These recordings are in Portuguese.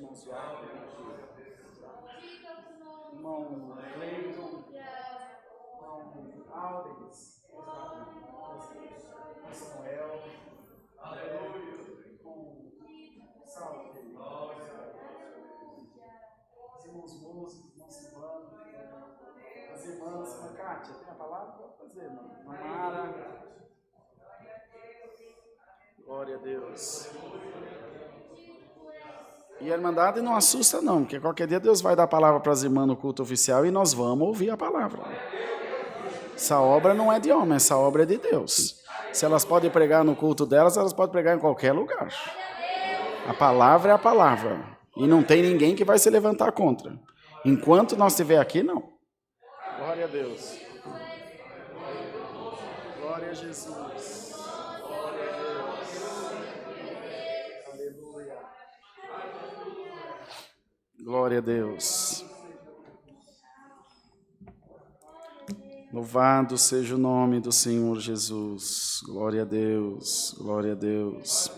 irmãos Viário, irmão Cleiton, irmão Alves, irmão Samuel, irmão Salve, os irmãos músicos, irmão Silvano, as irmãs, irmã Kátia, tem a palavra? Pode fazer, irmã Mara. Glória a Deus. E a Irmandade não assusta não, porque qualquer dia Deus vai dar a palavra para as irmãs no culto oficial e nós vamos ouvir a palavra. Essa obra não é de homem, essa obra é de Deus. Se elas podem pregar no culto delas, elas podem pregar em qualquer lugar. A palavra é a palavra. E não tem ninguém que vai se levantar contra. Enquanto nós estiver aqui, não. Glória a Deus. Glória a Jesus. Glória a Deus. Aleluia. Glória a Deus. Louvado seja o nome do Senhor Jesus. Glória a Deus. Glória a Deus.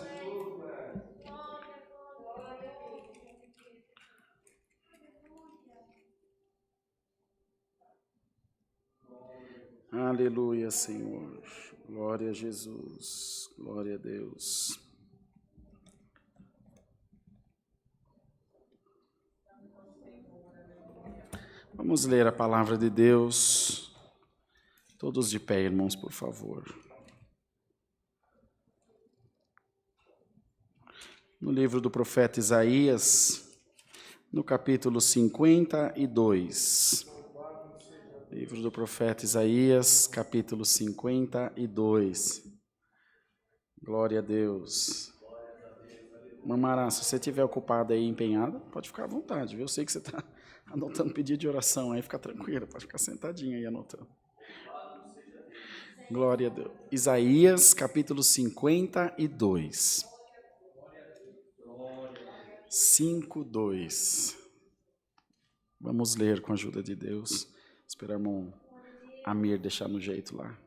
Aleluia, Senhor. Glória a Jesus. Glória a Deus. Vamos ler a palavra de Deus. Todos de pé, irmãos, por favor. No livro do profeta Isaías, no capítulo 52. Livro do profeta Isaías, capítulo 52. Glória a Deus. Mamara, se você estiver ocupada aí, empenhada, pode ficar à vontade, viu? Eu sei que você está anotando pedido de oração aí, fica tranquila, pode ficar sentadinha aí anotando. Glória a Deus. Isaías, capítulo 52. 5:2. Vamos ler com a ajuda de Deus. Esperar o irmão Amir deixar no jeito lá.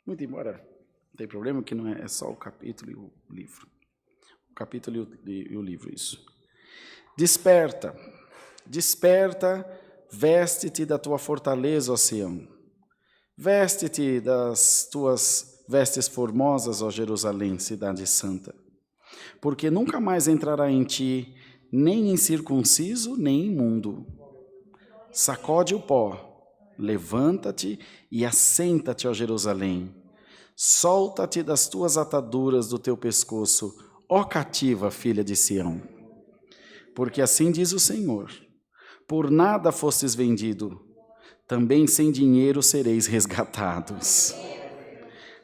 Muito embora, não tem problema que não é só o capítulo e o livro. O capítulo e o livro, isso. Desperta, desperta, veste-te da tua fortaleza, ó Sião. Veste-te das tuas vestes formosas, ó Jerusalém, cidade santa. Porque nunca mais entrará em ti nem incircunciso, nem imundo. Sacode o pó. Levanta-te e assenta-te, ó Jerusalém. Solta-te das tuas ataduras do teu pescoço, ó cativa filha de Sião. Porque assim diz o Senhor: por nada fostes vendido, também sem dinheiro sereis resgatados.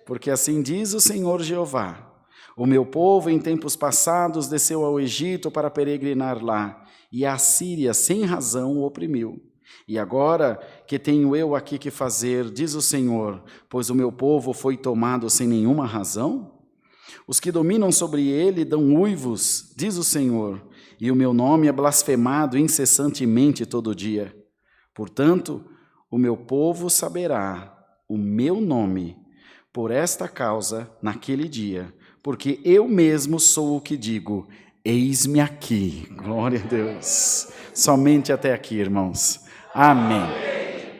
Porque assim diz o Senhor Jeová: o meu povo em tempos passados desceu ao Egito para peregrinar lá, e a Assíria sem razão o oprimiu. E agora que tenho eu aqui que fazer, diz o Senhor, pois o meu povo foi tomado sem nenhuma razão? Os que dominam sobre ele dão uivos, diz o Senhor, e o meu nome é blasfemado incessantemente todo dia. Portanto, o meu povo saberá o meu nome por esta causa naquele dia, porque eu mesmo sou o que digo, eis-me aqui. Glória a Deus. Somente até aqui, irmãos. Amém.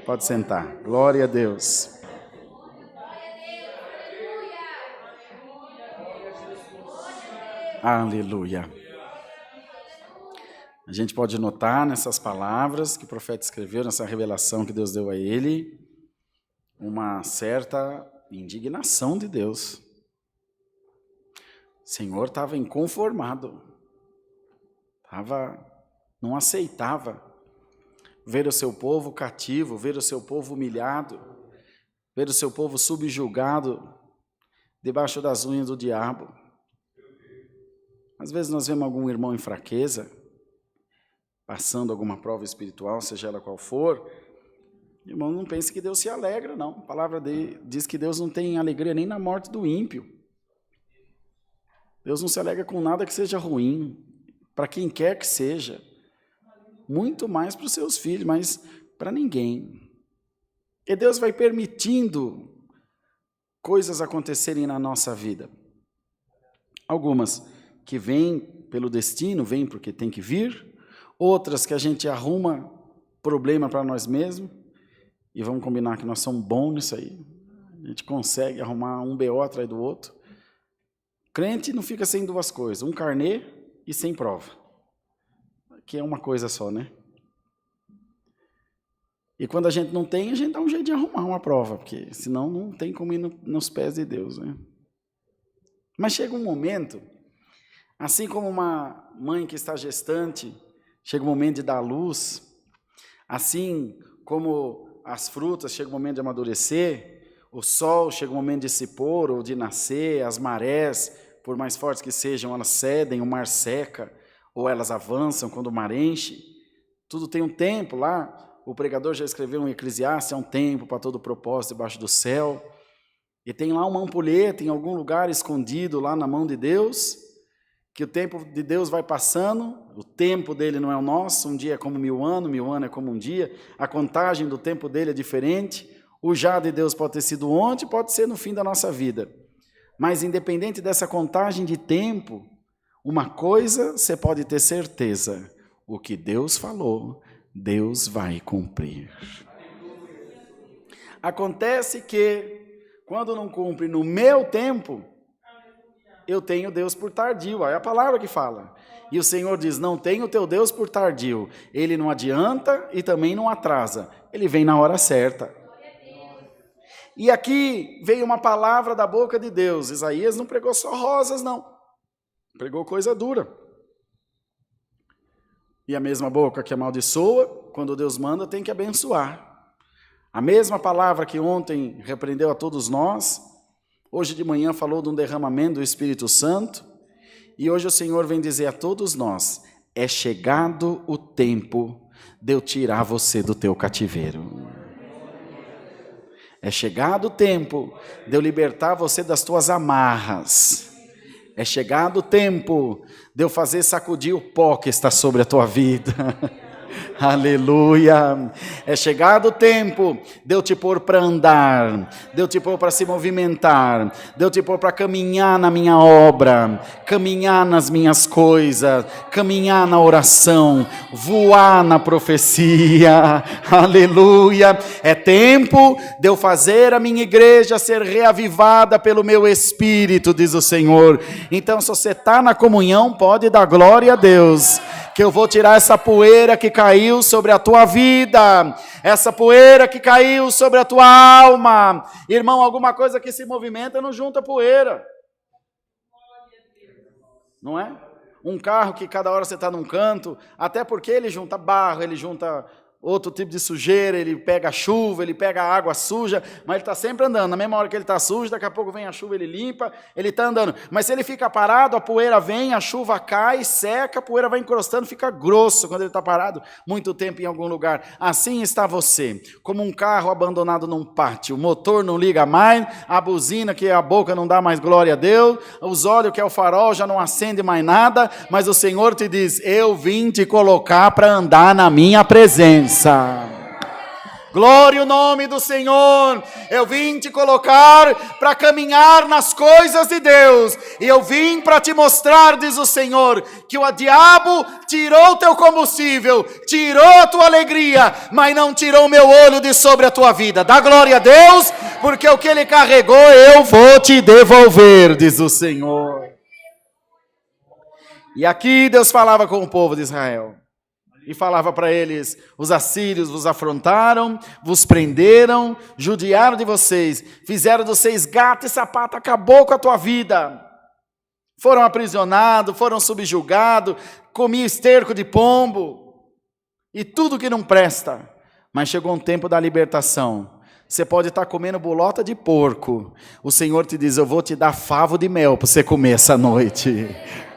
Pode sentar. Glória a Deus. Aleluia. A gente pode notar nessas palavras que o profeta escreveu, nessa revelação que Deus deu a ele, uma certa indignação de Deus. O Senhor estava inconformado, não aceitava ver o seu povo cativo, ver o seu povo humilhado, ver o seu povo subjugado debaixo das unhas do diabo. Às vezes nós vemos algum irmão em fraqueza, passando alguma prova espiritual, seja ela qual for. Irmão, não pense que Deus se alegra, não. A palavra diz que Deus não tem alegria nem na morte do ímpio. Deus não se alegra com nada que seja ruim, para quem quer que seja. Muito mais para os seus filhos, mas para ninguém. E Deus vai permitindo coisas acontecerem na nossa vida. Algumas que vêm pelo destino, vêm porque tem que vir. Outras que a gente arruma problema para nós mesmos. E vamos combinar que nós somos bons nisso aí. A gente consegue arrumar um BO atrás do outro. Crente não fica sem duas coisas, um carnê e sem prova. Que é uma coisa só, né? E quando a gente não tem, a gente dá um jeito de arrumar uma prova, porque senão não tem como ir nos pés de Deus, né? Mas chega um momento, assim como uma mãe que está gestante, chega o momento de dar luz, assim como as frutas, chega o momento de amadurecer, o sol chega o momento de se pôr ou de nascer, as marés, por mais fortes que sejam, elas cedem, o mar seca, ou elas avançam quando o mar enche. Tudo tem um tempo lá. O pregador já escreveu um Eclesiastes, há um tempo para todo propósito debaixo do céu. E tem lá uma ampulheta em algum lugar escondido lá na mão de Deus, que o tempo de Deus vai passando, o tempo dele não é o nosso, um dia é como 1000 anos é como um dia, a contagem do tempo dele é diferente, o já de Deus pode ter sido ontem, pode ser no fim da nossa vida. Mas independente dessa contagem de tempo, uma coisa você pode ter certeza, o que Deus falou, Deus vai cumprir. Acontece que, quando não cumpre no meu tempo, eu tenho Deus por tardio. É a palavra que fala. E o Senhor diz, não tenho teu Deus por tardio. Ele não adianta e também não atrasa. Ele vem na hora certa. E aqui veio uma palavra da boca de Deus. Isaías não pregou só rosas, não. Pregou coisa dura. E a mesma boca que amaldiçoa, quando Deus manda, tem que abençoar. A mesma palavra que ontem repreendeu a todos nós, hoje de manhã falou de um derramamento do Espírito Santo, e hoje o Senhor vem dizer a todos nós, é chegado o tempo de eu tirar você do teu cativeiro. É chegado o tempo de eu libertar você das tuas amarras. É chegado o tempo de eu fazer sacudir o pó que está sobre a tua vida. Aleluia. É chegado o tempo de eu te pôr para andar, de eu te pôr para se movimentar, de eu te pôr para caminhar na minha obra, caminhar nas minhas coisas, caminhar na oração, voar na profecia. Aleluia. É tempo de eu fazer a minha igreja ser reavivada pelo meu Espírito, diz o Senhor. Então, se você está na comunhão, pode dar glória a Deus, que eu vou tirar essa poeira que caiu sobre a tua vida, essa poeira que caiu sobre a tua alma. Irmão, alguma coisa que se movimenta não junta poeira. Não é? Um carro que cada hora você está num canto, até porque ele junta barro, ele junta outro tipo de sujeira, ele pega a chuva, ele pega a água suja, mas ele está sempre andando. Na mesma hora que ele está sujo, daqui a pouco vem a chuva, ele limpa, ele está andando. Mas se ele fica parado, a poeira vem, a chuva cai, seca, a poeira vai encrostando, fica grosso quando ele está parado muito tempo em algum lugar. Assim está você, como um carro abandonado num pátio. O motor não liga mais, a buzina, que é a boca, não dá mais glória a Deus, os olhos, que é o farol, já não acende mais nada, mas o Senhor te diz, eu vim te colocar para andar na minha presença. Glória ao nome do Senhor. Eu vim te colocar para caminhar nas coisas de Deus, e eu vim para te mostrar, diz o Senhor, que o diabo tirou o teu combustível, tirou a tua alegria, mas não tirou o meu olho de sobre a tua vida. Dá glória a Deus, porque o que ele carregou eu vou te devolver, diz o Senhor. E aqui Deus falava com o povo de Israel. E falava para eles, os assírios vos afrontaram, vos prenderam, judiaram de vocês, fizeram de vocês gato e sapato, acabou com a tua vida. Foram aprisionados, foram subjugados, comiam esterco de pombo, e tudo que não presta. Mas chegou um tempo da libertação. Você pode estar comendo bolota de porco, o Senhor te diz, eu vou te dar favo de mel para você comer essa noite.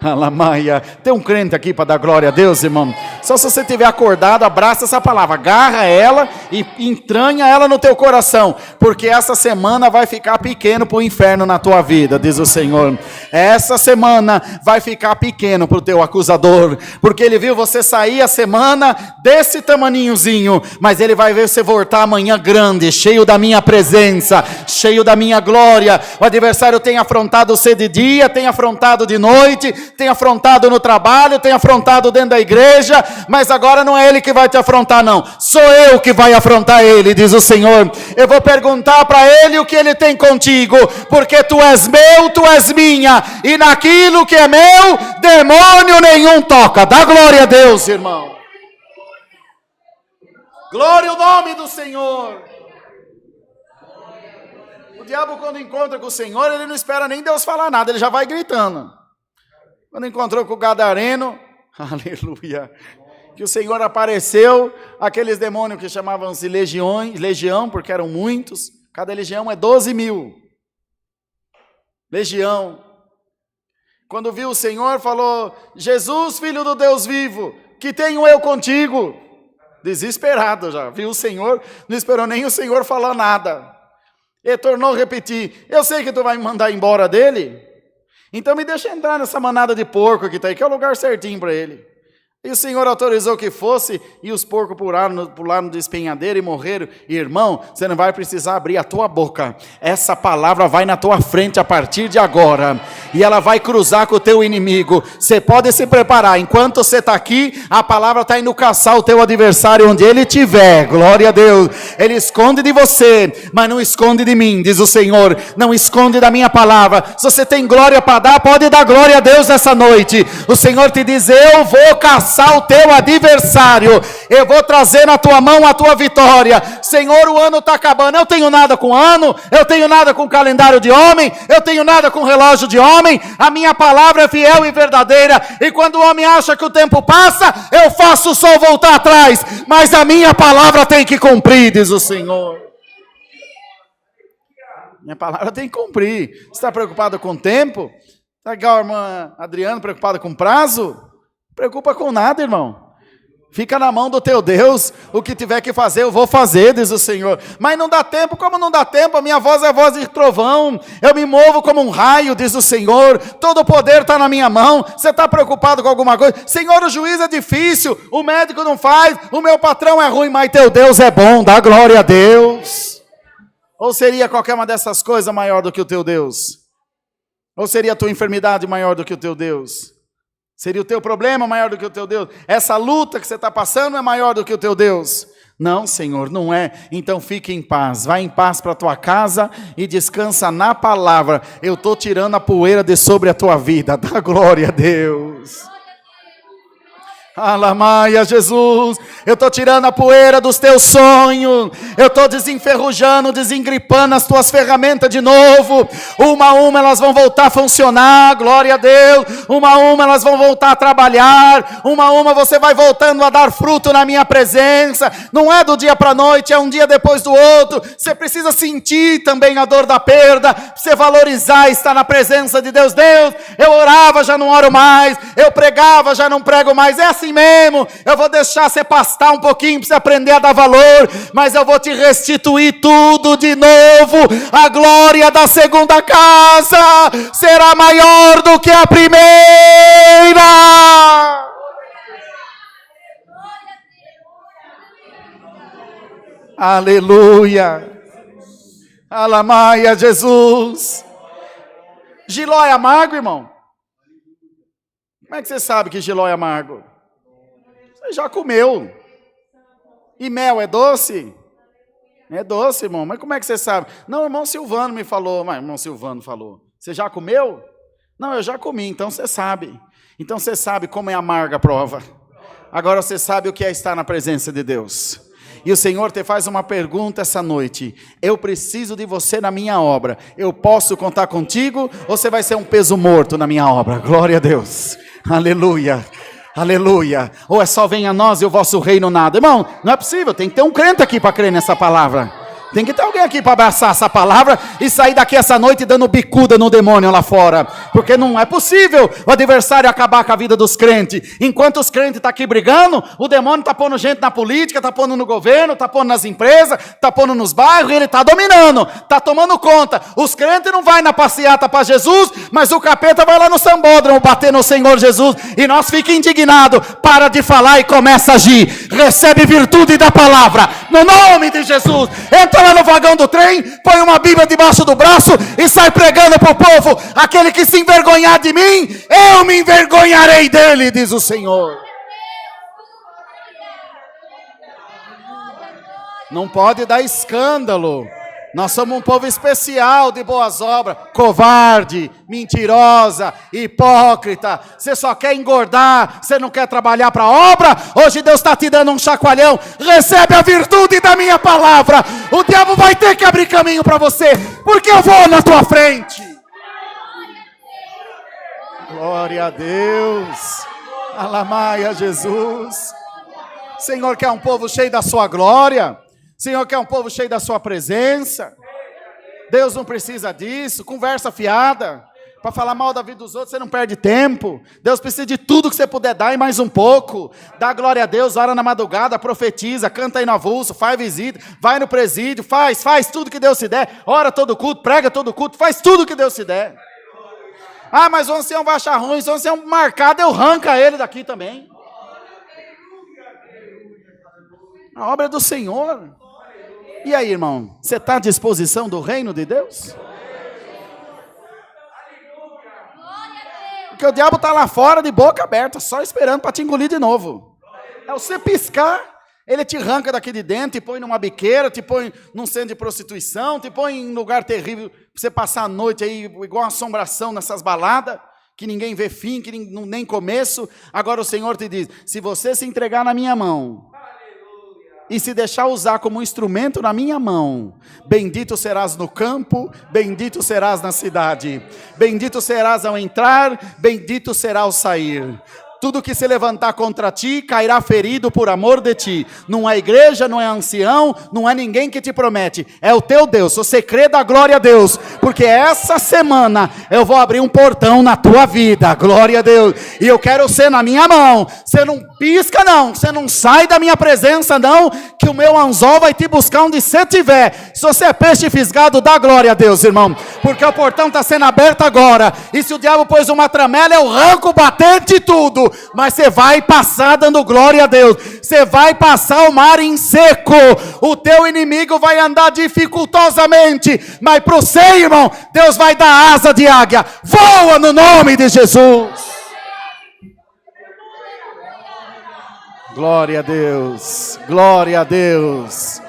Alamaia. Tem um crente aqui para dar glória a Deus, irmão? Só se você estiver acordado, abraça essa palavra, agarra ela e entranha ela no teu coração, porque essa semana vai ficar pequeno para o inferno na tua vida, diz o Senhor. Essa semana vai ficar pequeno para o teu acusador, porque ele viu você sair a semana desse tamaninhozinho, mas ele vai ver você voltar amanhã grande, cheio da minha presença, cheio da minha glória. O adversário tem afrontado você de dia, tem afrontado de noite, tem afrontado no trabalho, tem afrontado dentro da igreja, mas agora não é ele que vai te afrontar não, sou eu que vai afrontar ele, diz o Senhor. Eu vou perguntar para ele o que ele tem contigo, porque tu és meu, tu és minha, e naquilo que é meu, demônio nenhum toca. Dá glória a Deus, irmão. Glória ao nome do Senhor. O diabo, quando encontra com o Senhor, ele não espera nem Deus falar nada, ele já vai gritando. Quando encontrou com o gadareno, aleluia, que o Senhor apareceu, aqueles demônios que chamavam-se legião, porque eram muitos, cada legião é 12.000. Legião. Quando viu o Senhor, falou: Jesus, filho do Deus vivo, que tenho eu contigo? Desesperado já, viu o Senhor, não esperou nem o Senhor falar nada. Ele tornou a repetir: eu sei que tu vai me mandar embora dele, então me deixa entrar nessa manada de porco que está aí, que é o lugar certinho para ele. E o Senhor autorizou que fosse, e os porcos pularam do despenhadeiro e morreram. E, irmão, você não vai precisar abrir a tua boca. Essa palavra vai na tua frente a partir de agora. E ela vai cruzar com o teu inimigo. Você pode se preparar. Enquanto você está aqui, a palavra está indo caçar o teu adversário onde ele estiver. Glória a Deus. Ele esconde de você, mas não esconde de mim, diz o Senhor. Não esconde da minha palavra. Se você tem glória para dar, pode dar glória a Deus essa noite. O Senhor te diz: eu vou caçar o teu adversário, eu vou trazer na tua mão a tua vitória. Senhor, o ano está acabando, eu tenho nada com ano, eu tenho nada com calendário de homem, eu tenho nada com relógio de homem, a minha palavra é fiel e verdadeira, e quando o homem acha que o tempo passa, eu faço o sol voltar atrás, mas a minha palavra tem que cumprir, diz o Senhor. Minha palavra tem que cumprir. Você está preocupado com o tempo? Está igual a irmã Adriana, preocupada com prazo? Preocupa com nada, irmão. Fica na mão do teu Deus. O que tiver que fazer, eu vou fazer, diz o Senhor. Mas não dá tempo. Como não dá tempo? A minha voz é voz de trovão. Eu me movo como um raio, diz o Senhor. Todo o poder está na minha mão. Você está preocupado com alguma coisa? Senhor, o juiz é difícil. O médico não faz. O meu patrão é ruim, mas teu Deus é bom. Dá glória a Deus. Ou seria qualquer uma dessas coisas maior do que o teu Deus? Ou seria a tua enfermidade maior do que o teu Deus? Seria o teu problema maior do que o teu Deus? Essa luta que você está passando é maior do que o teu Deus? Não, Senhor, não é. Então fique em paz. Vai em paz para a tua casa e descansa na palavra. Eu estou tirando a poeira de sobre a tua vida. Dá glória a Deus. Alamaia, Jesus, eu estou tirando a poeira dos teus sonhos, eu estou desenferrujando, desengripando as tuas ferramentas de novo, uma a uma elas vão voltar a funcionar, glória a Deus, uma a uma elas vão voltar a trabalhar, uma a uma você vai voltando a dar fruto na minha presença, não é do dia para a noite, é um dia depois do outro, você precisa sentir também a dor da perda, para você valorizar estar na presença de Deus. Deus, eu orava, já não oro mais, eu pregava, já não prego mais, é assim mesmo, eu vou deixar você pastar um pouquinho para você aprender a dar valor, mas eu vou te restituir tudo de novo. A glória da segunda casa será maior do que a primeira. Aleluia. Alamaia, Jesus. Giló é amargo, irmão? Como é que você sabe que giló é amargo? Você já comeu. E mel é doce? É doce, irmão. Mas como é que você sabe? Não, o irmão Silvano me falou. Mas o irmão Silvano falou. Você já comeu? Não, eu já comi, então você sabe. Então você sabe como é amarga a prova. Agora você sabe o que é estar na presença de Deus. E o Senhor te faz uma pergunta essa noite. Eu preciso de você na minha obra. Eu posso contar contigo? Ou você vai ser um peso morto na minha obra? Glória a Deus. Aleluia. Aleluia. Ou é só venha a nós e o vosso reino nada. Irmão, não é possível. Tem que ter um crente aqui para crer nessa palavra. Tem que ter alguém aqui para abraçar essa palavra e sair daqui essa noite dando bicuda no demônio lá fora. Porque não é possível o adversário acabar com a vida dos crentes. Enquanto os crentes estão aqui brigando, o demônio está pondo gente na política, está pondo no governo, está pondo nas empresas, está pondo nos bairros, e ele está dominando, está tomando conta. Os crentes não vão na passeata para Jesus, mas o capeta vai lá no sambódromo bater no Senhor Jesus. E nós fica indignados. Para de falar e começa a agir. Recebe virtude da palavra. No nome de Jesus. Entra lá no vagão do trem, põe uma Bíblia debaixo do braço e sai pregando para o povo: aquele que se envergonhar de mim, eu me envergonharei dele, diz o Senhor. Não pode dar escândalo. Nós somos um povo especial de boas obras. Covarde, mentirosa, hipócrita. Você só quer engordar, você não quer trabalhar para a obra. Hoje Deus está te dando um chacoalhão. Recebe a virtude da minha palavra. O diabo vai ter que abrir caminho para você, porque eu vou na tua frente. Glória a Deus. Alamaia Jesus. Senhor quer um povo cheio da sua glória. Senhor quer um povo cheio da sua presença. Deus não precisa disso. Conversa fiada. Para falar mal da vida dos outros, você não perde tempo. Deus precisa de tudo que você puder dar e mais um pouco. Dá glória a Deus, ora na madrugada, profetiza, canta aí no avulso, faz visita, vai no presídio, faz tudo que Deus te der. Ora todo culto, prega todo culto, faz tudo que Deus te der. Ah, mas o ancião vai achar ruim, se o ancião marcado, eu arranco ele daqui também. A obra é do Senhor. E aí, irmão, você está à disposição do reino de Deus? Porque o diabo está lá fora de boca aberta, só esperando para te engolir de novo. É você piscar, ele te arranca daqui de dentro, te põe numa biqueira, te põe num centro de prostituição, te põe em um lugar terrível para você passar a noite aí igual uma assombração nessas baladas, que ninguém vê fim, que nem começo. Agora o Senhor te diz: se você se entregar na minha mão e se deixar usar como instrumento na minha mão, bendito serás no campo, bendito serás na cidade, bendito serás ao entrar, bendito será ao sair. Tudo que se levantar contra ti, cairá ferido por amor de ti. Não é igreja, não é ancião, não é ninguém que te promete. É o teu Deus. Se você crê, dá glória a Deus. Porque essa semana eu vou abrir um portão na tua vida. Glória a Deus. E eu quero ser na minha mão. Você não pisca não. Você não sai da minha presença não. Que o meu anzol vai te buscar onde você estiver. Se você é peixe fisgado, dá glória a Deus, irmão. Porque o portão está sendo aberto agora. E se o diabo pôs uma tramela, eu arranco o batente e tudo. Mas você vai passar dando glória a Deus. Você vai passar o mar em seco. O teu inimigo vai andar dificultosamente. Mas para você, irmão, Deus vai dar asa de águia. Voa no nome de Jesus. Glória a Deus. Glória a Deus.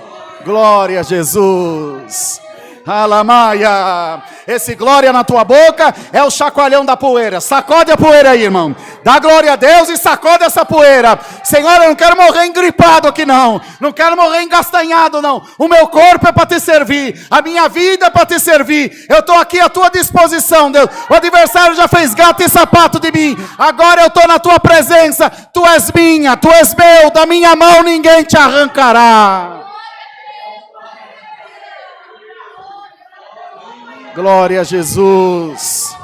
Glória a Jesus. Alamaia. Esse glória na tua boca é o chacoalhão da poeira. Sacode a poeira aí, irmão. Dá glória a Deus e sacode essa poeira. Senhor, eu não quero morrer engripado aqui não. Não quero morrer engastanhado não. O meu corpo é para te servir. A minha vida é para te servir. Eu estou aqui à tua disposição, Deus. O adversário já fez gato e sapato de mim. Agora eu estou na tua presença. Tu és minha, tu és meu. Da minha mão ninguém te arrancará. Glória a Jesus.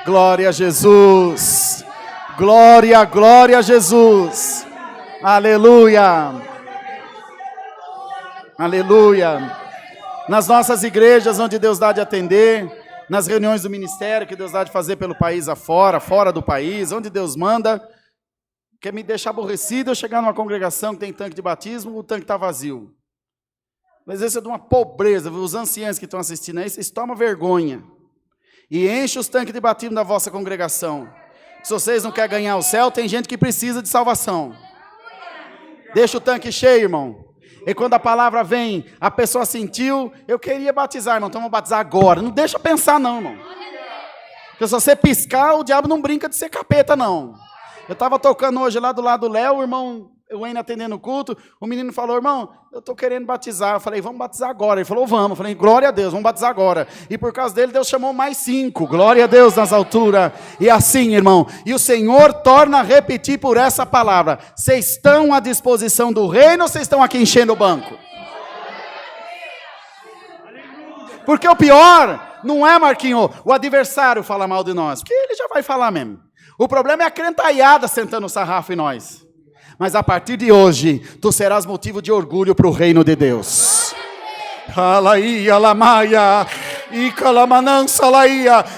Glória a Jesus. Glória, glória a Jesus. Aleluia. Aleluia. Nas nossas igrejas, onde Deus dá de atender, nas reuniões do ministério que Deus dá de fazer pelo país afora, fora do país, onde Deus manda, quer me deixar aborrecido eu chegar numa congregação que tem tanque de batismo, o tanque está vazio. Mas isso é de uma pobreza. Os anciãos que estão assistindo aí, vocês tomam vergonha. E enchem os tanques de batismo da vossa congregação. Se vocês não querem ganhar o céu, tem gente que precisa de salvação. Deixa o tanque cheio, irmão. E quando a palavra vem, a pessoa sentiu, eu queria batizar, irmão, então vamos batizar agora. Não deixa pensar não, irmão. Porque se você piscar, o diabo não brinca de ser capeta, não. Eu estava tocando hoje lá do lado do Léo, o irmão... Eu ainda atendendo o culto, o menino falou: irmão, eu estou querendo batizar. Eu falei: vamos batizar agora. Ele falou: vamos. Eu falei: glória a Deus, vamos batizar agora. E por causa dele, Deus chamou mais 5. Glória a Deus nas alturas. E assim, irmão, e o Senhor torna a repetir por essa palavra: vocês estão à disposição do reino ou vocês estão aqui enchendo o banco? Porque o pior não é, Marquinho, o adversário falar mal de nós, porque ele já vai falar mesmo. O problema é a crentaiada sentando o sarrafo em nós. Mas a partir de hoje, tu serás motivo de orgulho para o reino de Deus.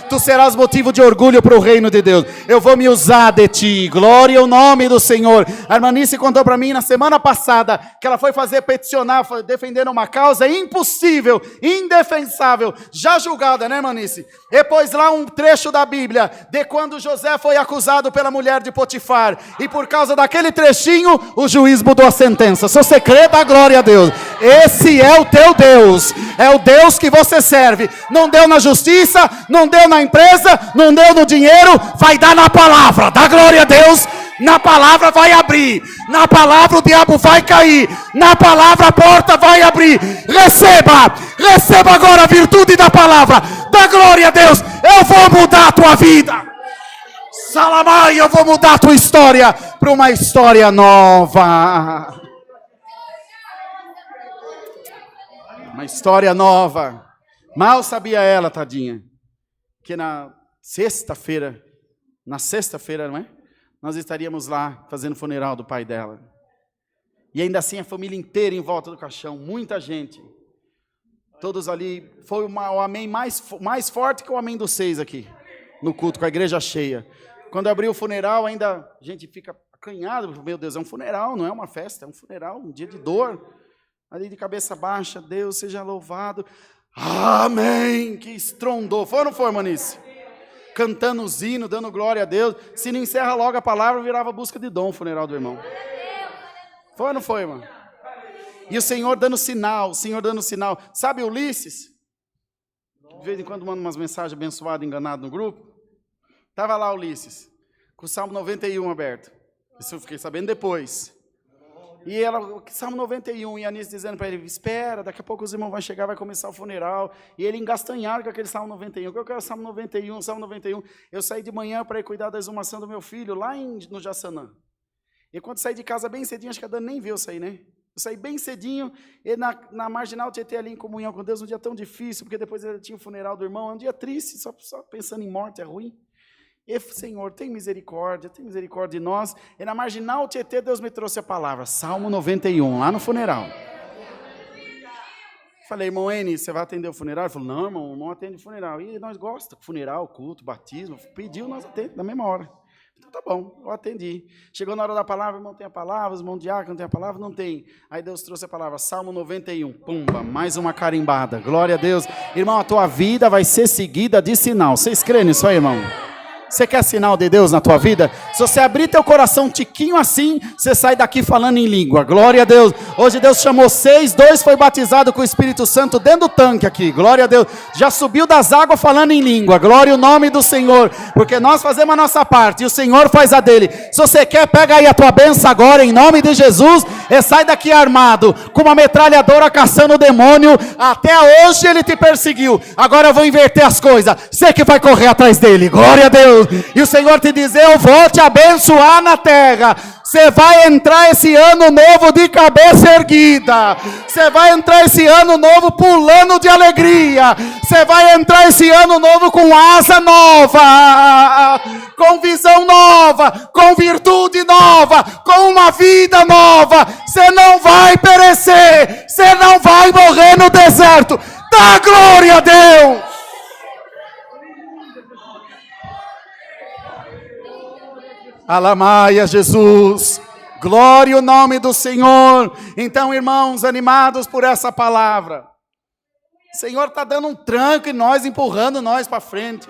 Tu serás motivo de orgulho para o reino de Deus. Eu vou me usar de ti. Glória ao nome do Senhor. A irmã Nice contou para mim na semana passada que ela foi fazer peticionar, defendendo uma causa impossível, indefensável, já julgada, né, irmã Nice? E pôs lá um trecho da Bíblia de quando José foi acusado pela mulher de Potifar. E por causa daquele trechinho, o juiz mudou a sentença. Se você crê, dá glória a Deus. Esse é o teu Deus. É o Deus que você serve. Não deu na justiça, não deu na empresa, não deu no dinheiro, vai dar na palavra. Dá glória a Deus. Na palavra vai abrir. Na palavra o diabo vai cair. Na palavra a porta vai abrir. Receba agora a virtude da palavra. Dá glória a Deus. Eu vou mudar a tua vida. Salamai, eu vou mudar a tua história para uma história nova. Uma história nova. Mal sabia ela, tadinha, que na sexta-feira, não é? Nós estaríamos lá fazendo o funeral do pai dela. E ainda assim a família inteira em volta do caixão, muita gente. Todos ali, foi o amém mais forte que o amém dos 6 aqui, no culto, com a igreja cheia. Quando abriu o funeral, ainda a gente fica acanhado, meu Deus, é um funeral, não é uma festa, é um funeral, um dia de dor. Ali de cabeça baixa, Deus seja louvado. Amém, que estrondou. Foi ou não foi, Manice? Cantando os hinos, dando glória a Deus. Se não encerra logo a palavra, virava busca de dom o funeral do irmão. Foi ou não foi, irmão? E o Senhor dando sinal, Sabe Ulisses? De vez em quando manda umas mensagens abençoadas, enganado no grupo. Estava lá Ulisses, com o Salmo 91 aberto. Isso eu fiquei sabendo depois. E ela, Salmo 91, e a Anice dizendo para ele, espera, daqui a pouco os irmãos vão chegar, vai começar o funeral. E ele engastanhado com aquele Salmo 91. Eu quero Salmo 91, Salmo 91. Eu saí de manhã para ir cuidar da exumação do meu filho, lá no Jaçanã. E quando saí de casa bem cedinho, acho que a Dani nem viu eu sair, né? Eu saí bem cedinho, e na Marginal Tietê ali em comunhão com Deus, um dia tão difícil, porque depois ele tinha o funeral do irmão, é um dia triste, só pensando em morte, é ruim. E, Senhor, tem misericórdia de nós. E na Marginal Tietê, Deus me trouxe a palavra, Salmo 91, lá no funeral. Falei, irmão Eni, você vai atender o funeral? Ele falou, não, irmão, não atende o funeral. E nós gostamos, funeral, culto, batismo, pediu, nós atendemos na mesma hora. Então tá bom, eu atendi. Chegou na hora da palavra, irmão tem a palavra, irmão diácono tem a palavra, não tem. Aí Deus trouxe a palavra, Salmo 91, pumba, mais uma carimbada, glória a Deus. Irmão, a tua vida vai ser seguida de sinal. Vocês creem nisso aí, irmão? Você quer sinal de Deus na tua vida? Se você abrir teu coração um tiquinho assim, você sai daqui falando em língua. Glória a Deus. Hoje Deus chamou 6, 2 foi batizado com o Espírito Santo dentro do tanque aqui. Glória a Deus. Já subiu das águas falando em língua. Glória ao nome do Senhor. Porque nós fazemos a nossa parte e o Senhor faz a dele. Se você quer, pega aí a tua bênção agora em nome de Jesus e sai daqui armado com uma metralhadora caçando o demônio. Até hoje ele te perseguiu. Agora eu vou inverter as coisas. Você que vai correr atrás dele. Glória a Deus. E o Senhor te diz, eu vou te abençoar na terra. Você vai entrar esse ano novo de cabeça erguida. Você vai entrar esse ano novo pulando de alegria. Você vai entrar esse ano novo com asa nova, com visão nova, com virtude nova, com uma vida nova. Você não vai perecer. Você não vai morrer no deserto. Dá glória a Deus. Alamaia Jesus, glória ao nome do Senhor. Então, irmãos, animados por essa palavra, o Senhor está dando um tranco em nós, empurrando nós para frente,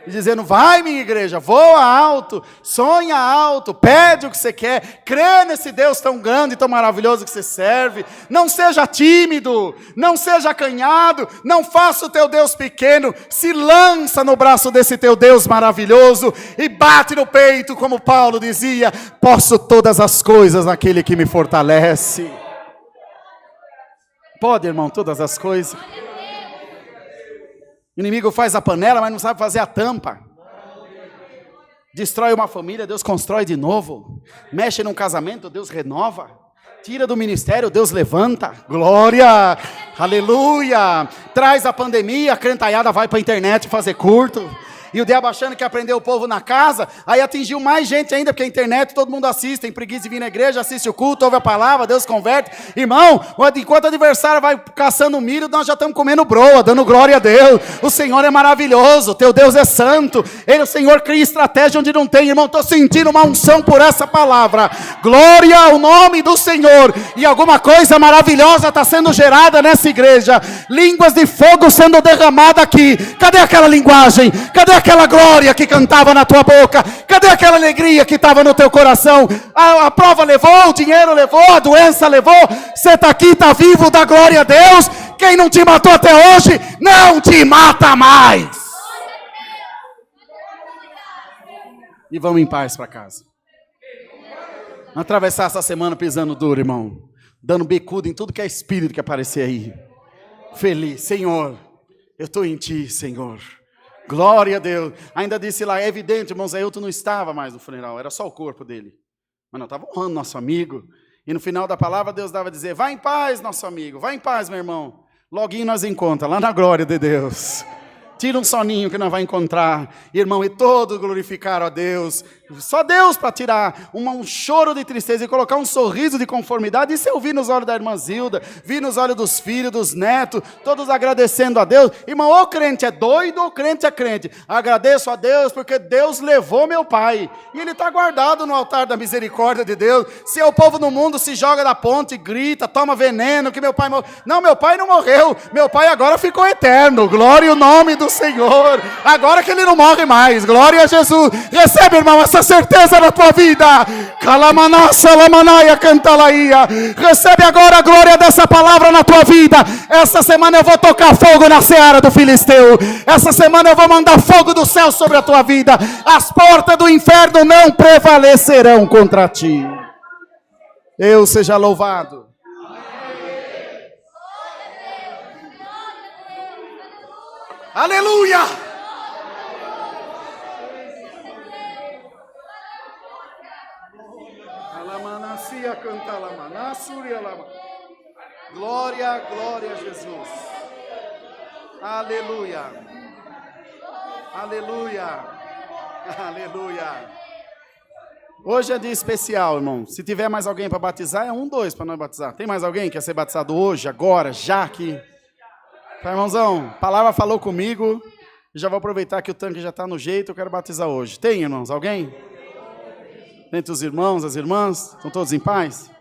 e dizendo, vai minha igreja, voa alto, sonha alto, pede o que você quer, crê nesse Deus tão grande e tão maravilhoso que você serve. Não seja tímido, não seja acanhado, não faça o teu Deus pequeno, se lança no braço desse teu Deus maravilhoso e bate no peito, como Paulo dizia, posso todas as coisas naquele que me fortalece. Pode, irmão, todas as coisas. O inimigo faz a panela, mas não sabe fazer a tampa. Destrói uma família, Deus constrói de novo. Mexe num casamento, Deus renova. Tira do ministério, Deus levanta. Glória, aleluia. Traz a pandemia, a crentaiada vai para a internet fazer curto. E o diabo achando que aprendeu o povo na casa, aí atingiu mais gente ainda, porque a internet todo mundo assiste, tem preguiça de vir na igreja, assiste o culto, ouve a palavra, Deus converte. Irmão, enquanto o adversário vai caçando milho, nós já estamos comendo broa, dando glória a Deus. O Senhor é maravilhoso, teu Deus é santo. O Senhor cria estratégia onde não tem, irmão. Estou sentindo uma unção por essa palavra. Glória ao nome do Senhor. E alguma coisa maravilhosa está sendo gerada nessa igreja. Línguas de fogo sendo derramadas aqui. Cadê aquela linguagem? Cadê aquela glória que cantava na tua boca? Cadê aquela alegria que estava no teu coração? A prova levou, o dinheiro levou, a doença levou. Você está aqui, está vivo, dá glória a Deus. Quem não te matou até hoje, não te mata mais. E vamos em paz para casa. Vamos atravessar essa semana pisando duro, irmão. Dando bicudo em tudo que é espírito que aparecer aí. Feliz, Senhor, eu estou em Ti, Senhor. Glória a Deus. Ainda disse lá, é evidente, irmãos, Ailton não estava mais no funeral, era só o corpo dele. Mas não, estava honrando nosso amigo. E no final da palavra, Deus dava a dizer, vai em paz, nosso amigo, vai em paz, meu irmão. Loguinho nós encontramos, lá na glória de Deus. Tira um soninho que nós vamos encontrar, irmão, e todos glorificaram a Deus. Só Deus para tirar um choro de tristeza e colocar um sorriso de conformidade. Isso eu vi nos olhos da irmã Zilda, vi nos olhos dos filhos, dos netos, todos agradecendo a Deus. Irmão, ou crente é doido ou crente é crente. Agradeço a Deus porque Deus levou meu pai. E ele está guardado no altar da misericórdia de Deus. Se o povo no mundo se joga da ponte, grita, toma veneno, que meu pai morreu. Não, meu pai não morreu. Meu pai agora ficou eterno. Glória ao nome do Senhor. Agora que ele não morre mais. Glória a Jesus. Recebe, irmão, essa certeza na tua vida. Recebe agora a glória dessa palavra na tua vida. Essa semana eu vou tocar fogo na seara do Filisteu. Essa semana eu vou mandar fogo do céu sobre a tua vida. As portas do inferno não prevalecerão contra ti. Deus seja louvado. Aleluia! Glória, glória a Jesus. Aleluia. Aleluia. Aleluia. Hoje é dia especial, irmão. Se tiver mais alguém para batizar, é 1, 2 para nós batizar. Tem mais alguém que quer ser batizado hoje, agora, já aqui? Tá, irmãozão, a palavra falou comigo. Já vou aproveitar que o tanque já está no jeito, eu quero batizar hoje. Tem, irmãos, alguém? Entre os irmãos, as irmãs, estão todos em paz?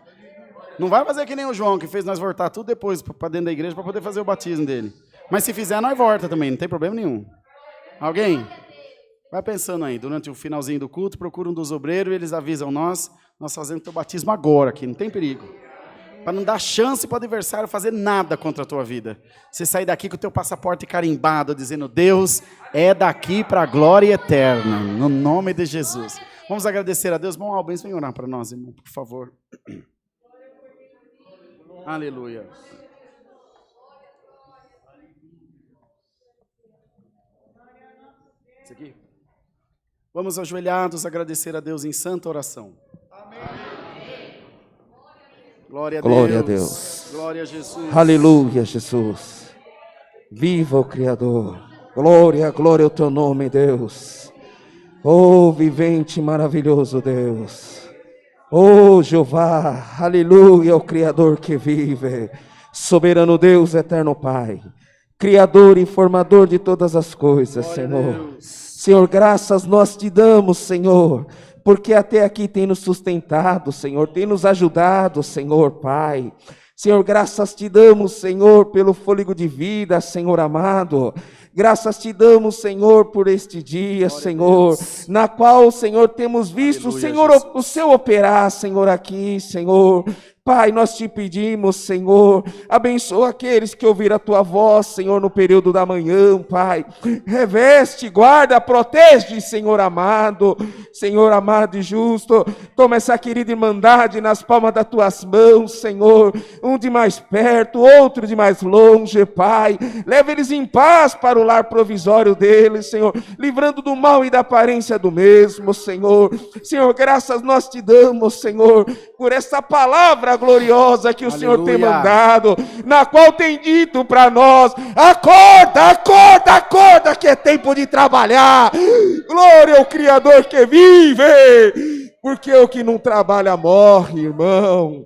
Não vai fazer que nem o João, que fez nós voltar tudo depois para dentro da igreja para poder fazer o batismo dele. Mas se fizer, nós volta também, não tem problema nenhum. Alguém? Vai pensando aí, durante o finalzinho do culto, procura um dos obreiros e eles avisam nós fazemos o teu batismo agora aqui, não tem perigo. Para não dar chance para o adversário fazer nada contra a tua vida. Você sair daqui com o teu passaporte carimbado, dizendo, Deus é daqui para a glória eterna, no nome de Jesus. Vamos agradecer a Deus. Bom, Albens, vem orar para nós, irmão, por favor. Aleluia. Isso aqui. Vamos ajoelhados agradecer a Deus em santa oração. Amém. Glória a Deus. Glória a Deus. Glória a Jesus. Aleluia, Jesus. Viva o Criador. Glória, glória ao teu nome, Deus. Oh, vivente maravilhoso Deus. Oh, Jeová, aleluia, o Criador que vive. Soberano Deus, eterno Pai. Criador e formador de todas as coisas, glória, Senhor. Senhor, graças nós te damos, Senhor, porque até aqui tem nos sustentado, Senhor, tem nos ajudado, Senhor, Pai. Senhor, graças te damos, Senhor, pelo fôlego de vida, Senhor amado. Graças te damos, Senhor, por este dia, glória, Senhor, na qual, Senhor, temos visto, aleluia, Senhor, o seu operar, Senhor, aqui, Senhor. Pai, nós te pedimos, Senhor, abençoa aqueles que ouviram a tua voz, Senhor, no período da manhã, Pai. Reveste, guarda, protege, Senhor amado e justo. Toma essa querida irmandade nas palmas das tuas mãos, Senhor. Um de mais perto, outro de mais longe, Pai. Leva eles em paz para o lar provisório dele, Senhor, livrando do mal e da aparência do mesmo, Senhor. Senhor, graças nós te damos, Senhor, por essa palavra gloriosa que o Senhor tem mandado, na qual tem dito para nós: acorda, acorda, acorda, que é tempo de trabalhar. Glória ao Criador que vive, porque o que não trabalha morre, irmão.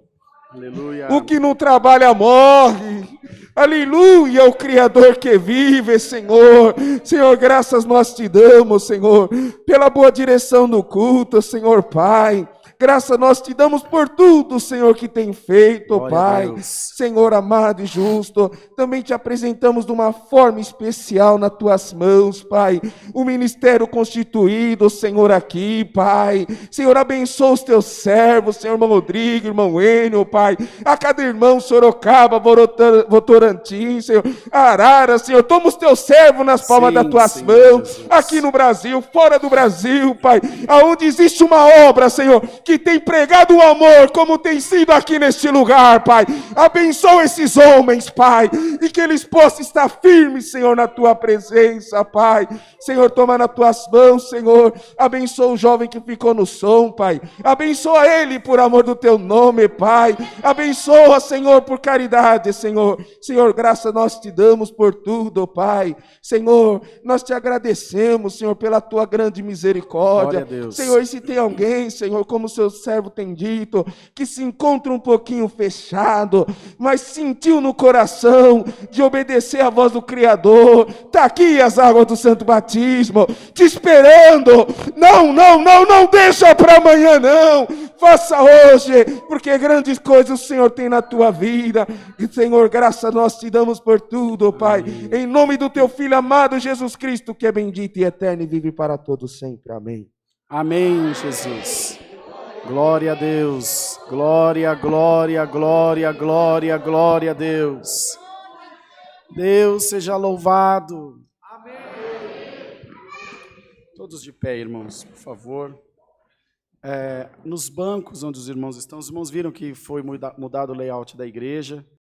Aleluia. O que não trabalha morre. Aleluia, o Criador que vive, Senhor. Senhor, graças nós te damos, Senhor, pela boa direção do culto, Senhor Pai. Graças nós te damos por tudo, Senhor, que tem feito, Pai. Senhor amado e justo, também te apresentamos de uma forma especial nas tuas mãos, Pai. O ministério constituído, Senhor, aqui, Pai. Senhor, abençoa os teus servos, Senhor, irmão Rodrigo, irmão Enio, Pai. A cada irmão, Sorocaba, Votorantim, Senhor, Arara, Senhor. Toma os teus servos nas palmas das tuas mãos, Jesus. Aqui no Brasil, fora do Brasil, Pai. Aonde existe uma obra, Senhor, que tem pregado o amor, como tem sido aqui neste lugar, Pai. Abençoa esses homens, Pai, e que eles possam estar firmes, Senhor, na tua presença, Pai. Senhor, toma nas tuas mãos, Senhor. Abençoa o jovem que ficou no som, Pai. Abençoa ele por amor do teu nome, Pai. Abençoa, Senhor, por caridade, Senhor. Senhor, graça nós te damos por tudo, Pai. Senhor, nós te agradecemos, Senhor, pela tua grande misericórdia. Senhor, e se tem alguém, Senhor, como seu servo tem dito, que se encontra um pouquinho fechado, mas sentiu no coração de obedecer à voz do Criador, está aqui as águas do Santo Batismo, te esperando. Não deixa para amanhã, não. Faça hoje, porque grandes coisas o Senhor tem na tua vida. E, Senhor, graças nós te damos por tudo, Pai. Amém. Em nome do teu Filho amado Jesus Cristo, que é bendito e eterno e vive para todos sempre. Amém. Amém, Jesus. Glória a Deus. Glória, glória, glória, glória, glória a Deus. Deus seja louvado. Amém. Todos de pé, irmãos, por favor. Nos bancos onde os irmãos estão, os irmãos viram que foi mudado o layout da igreja.